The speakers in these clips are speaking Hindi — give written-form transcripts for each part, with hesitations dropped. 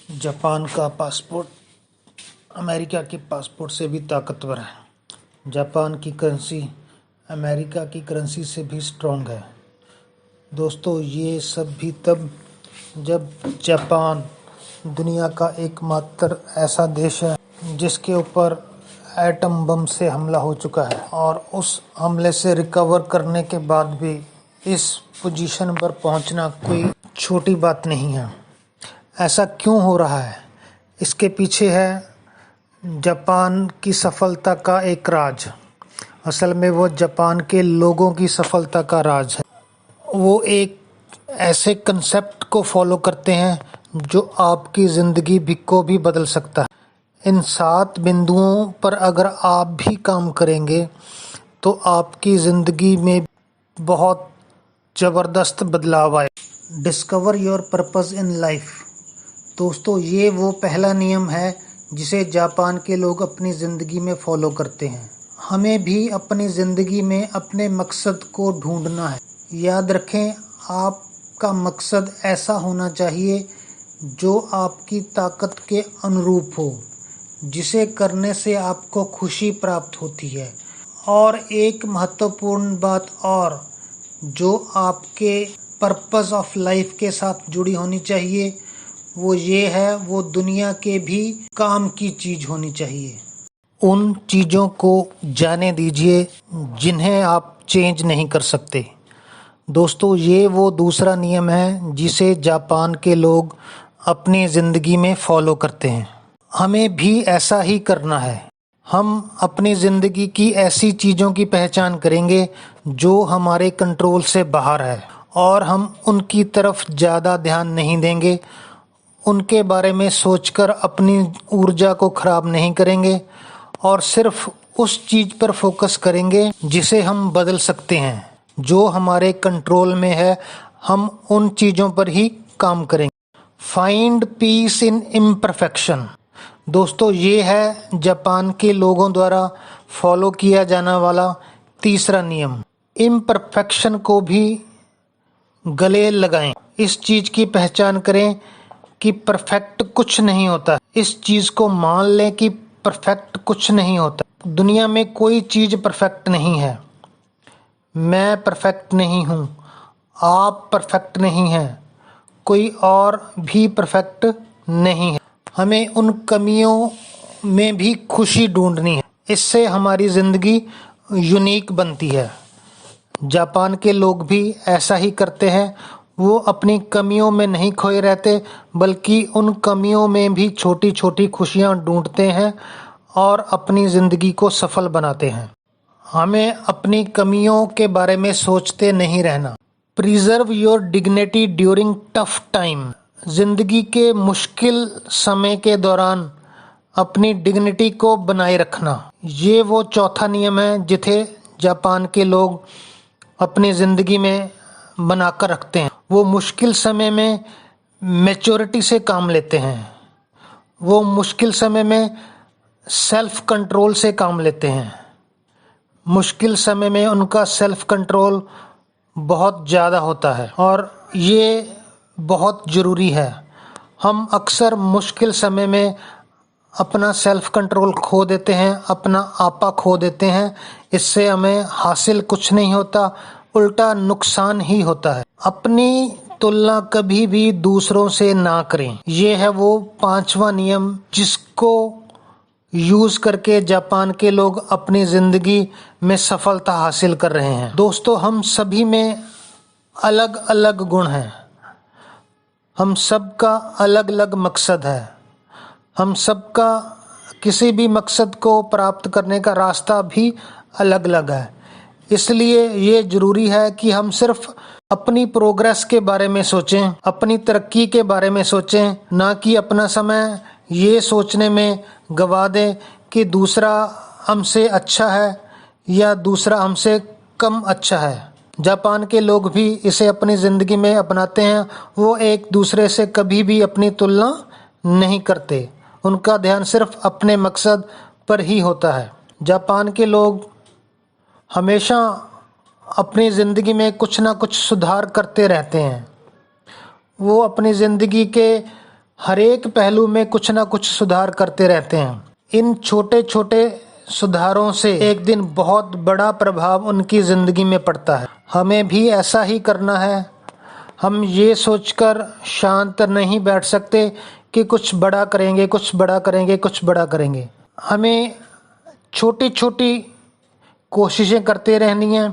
जापान का पासपोर्ट अमेरिका के पासपोर्ट से भी ताकतवर है। जापान की करेंसी अमेरिका की करेंसी से भी स्ट्रॉन्ग है। दोस्तों, ये सब भी तब जब जापान दुनिया का एकमात्र ऐसा देश है जिसके ऊपर एटम बम से हमला हो चुका है और उस हमले से रिकवर करने के बाद भी इस पोजीशन पर पहुंचना कोई छोटी बात नहीं है। ऐसा क्यों हो रहा है? इसके पीछे है जापान की सफलता का एक राज। असल में वो जापान के लोगों की सफलता का राज है। वो एक ऐसे कंसेप्ट को फॉलो करते हैं जो आपकी ज़िंदगी को भी बदल सकता है। इन 7 बिंदुओं पर अगर आप भी काम करेंगे तो आपकी ज़िंदगी में बहुत ज़बरदस्त बदलाव आए। Discover your purpose in life. दोस्तों, ये वो पहला नियम है जिसे जापान के लोग अपनी ज़िंदगी में फॉलो करते हैं। हमें भी अपनी ज़िंदगी में अपने मकसद को ढूंढना है। याद रखें, आपका मकसद ऐसा होना चाहिए जो आपकी ताकत के अनुरूप हो, जिसे करने से आपको खुशी प्राप्त होती है। और एक महत्वपूर्ण बात और जो आपके पर्पस ऑफ लाइफ के साथ जुड़ी होनी चाहिए वो ये है, वो दुनिया के भी काम की चीज़ होनी चाहिए। उन चीज़ों को जाने दीजिए जिन्हें आप चेंज नहीं कर सकते। दोस्तों, ये वो दूसरा नियम है जिसे जापान के लोग अपनी ज़िंदगी में फॉलो करते हैं। हमें भी ऐसा ही करना है। हम अपनी ज़िंदगी की ऐसी चीज़ों की पहचान करेंगे जो हमारे कंट्रोल से बाहर है और हम उनकी तरफ ज़्यादा ध्यान नहीं देंगे। उनके बारे में सोचकर अपनी ऊर्जा को खराब नहीं करेंगे और सिर्फ उस चीज़ पर फोकस करेंगे जिसे हम बदल सकते हैं, जो हमारे कंट्रोल में है। हम उन चीज़ों पर ही काम करेंगे। फाइंड पीस इन इम्परफेक्शन। दोस्तों, ये है जापान के लोगों द्वारा फॉलो किया जाने वाला तीसरा नियम। इम्परफेक्शन को भी गले लगाएं। इस चीज़ की पहचान करें कि परफेक्ट कुछ नहीं होता। इस चीज़ को मान लें कि परफेक्ट कुछ नहीं होता। दुनिया में कोई चीज़ परफेक्ट नहीं है। मैं परफेक्ट नहीं हूँ, आप परफेक्ट नहीं हैं, कोई और भी परफेक्ट नहीं है। हमें उन कमियों में भी खुशी ढूंढनी है। इससे हमारी ज़िंदगी यूनिक बनती है। जापान के लोग भी ऐसा ही करते हैं। वो अपनी कमियों में नहीं खोए रहते, बल्कि उन कमियों में भी छोटी छोटी खुशियाँ ढूंढते हैं और अपनी ज़िंदगी को सफल बनाते हैं। हमें अपनी कमियों के बारे में सोचते नहीं रहना। Preserve your dignity during tough time. ज़िंदगी के मुश्किल समय के दौरान अपनी डिग्निटी को बनाए रखना, ये वो चौथा नियम है जिसे जापान के लोग अपनी ज़िंदगी में बनाकर रखते हैं। वो मुश्किल समय में मैच्योरिटी से काम लेते हैं। वो मुश्किल समय में सेल्फ कंट्रोल से काम लेते हैं। मुश्किल समय में उनका सेल्फ कंट्रोल बहुत ज़्यादा होता है और ये बहुत ज़रूरी है। हम अक्सर मुश्किल समय में अपना सेल्फ कंट्रोल खो देते हैं, अपना आपा खो देते हैं। इससे हमें हासिल कुछ नहीं होता, उल्टा नुकसान ही होता है। अपनी तुलना कभी भी दूसरों से ना करें। ये है वो 5वां नियम जिसको यूज़ करके जापान के लोग अपनी ज़िंदगी में सफलता हासिल कर रहे हैं। दोस्तों, हम सभी में अलग अलग गुण हैं। हम सबका अलग अलग मकसद है। हम सबका किसी भी मकसद को प्राप्त करने का रास्ता भी अलग अलग है। इसलिए ये ज़रूरी है कि हम सिर्फ अपनी प्रोग्रेस के बारे में सोचें, अपनी तरक्की के बारे में सोचें, ना कि अपना समय ये सोचने में गवा दें कि दूसरा हमसे अच्छा है या दूसरा हमसे कम अच्छा है। जापान के लोग भी इसे अपनी ज़िंदगी में अपनाते हैं। वो एक दूसरे से कभी भी अपनी तुलना नहीं करते। उनका ध्यान सिर्फ अपने मकसद पर ही होता है। जापान के लोग हमेशा अपनी ज़िंदगी में कुछ ना कुछ सुधार करते रहते हैं। वो अपनी ज़िंदगी के हर एक पहलू में कुछ ना कुछ सुधार करते रहते हैं। इन छोटे छोटे सुधारों से एक दिन बहुत बड़ा प्रभाव उनकी जिंदगी में पड़ता है। हमें भी ऐसा ही करना है। हम ये सोचकर शांत नहीं बैठ सकते कि कुछ बड़ा करेंगे, कुछ बड़ा करेंगे, कुछ बड़ा करेंगे। हमें छोटी छोटी कोशिशें करते रहनी है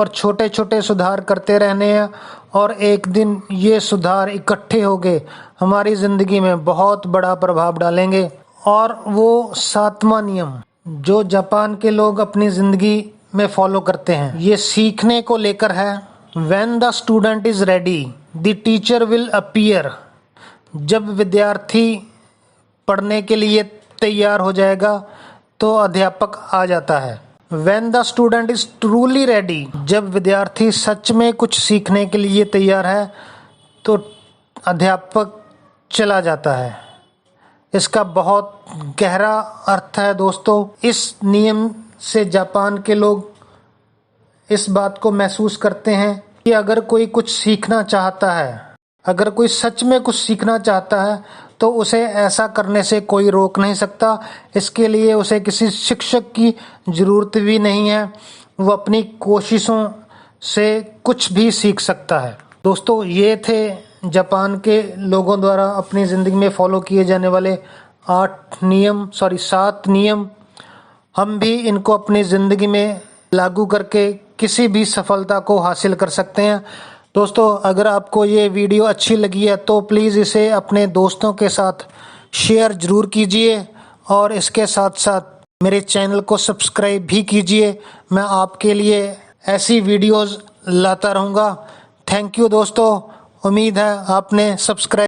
और छोटे छोटे सुधार करते रहने हैं, और एक दिन ये सुधार इकट्ठे होके हमारी ज़िंदगी में बहुत बड़ा प्रभाव डालेंगे। और वो 7वां नियम जो जापान के लोग अपनी ज़िंदगी में फॉलो करते हैं, ये सीखने को लेकर है। When the student is ready, the teacher will appear। जब विद्यार्थी पढ़ने के लिए तैयार हो जाएगा तो अध्यापक आ जाता है। When the student is truly ready, जब विद्यार्थी सच में कुछ सीखने के लिए तैयार है तो अध्यापक चला जाता है। इसका बहुत गहरा अर्थ है दोस्तों। इस नियम से जापान के लोग इस बात को महसूस करते हैं कि अगर कोई कुछ सीखना चाहता है, अगर कोई सच में कुछ सीखना चाहता है तो उसे ऐसा करने से कोई रोक नहीं सकता। इसके लिए उसे किसी शिक्षक की ज़रूरत भी नहीं है। वो अपनी कोशिशों से कुछ भी सीख सकता है। दोस्तों, ये थे जापान के लोगों द्वारा अपनी ज़िंदगी में फॉलो किए जाने वाले 7 नियम। हम भी इनको अपनी ज़िंदगी में लागू करके किसी भी सफलता को हासिल कर सकते हैं। दोस्तों, अगर आपको ये वीडियो अच्छी लगी है तो प्लीज़ इसे अपने दोस्तों के साथ शेयर ज़रूर कीजिए और इसके साथ साथ मेरे चैनल को सब्सक्राइब भी कीजिए। मैं आपके लिए ऐसी वीडियोस लाता रहूँगा। थैंक यू दोस्तों। उम्मीद है आपने सब्सक्राइब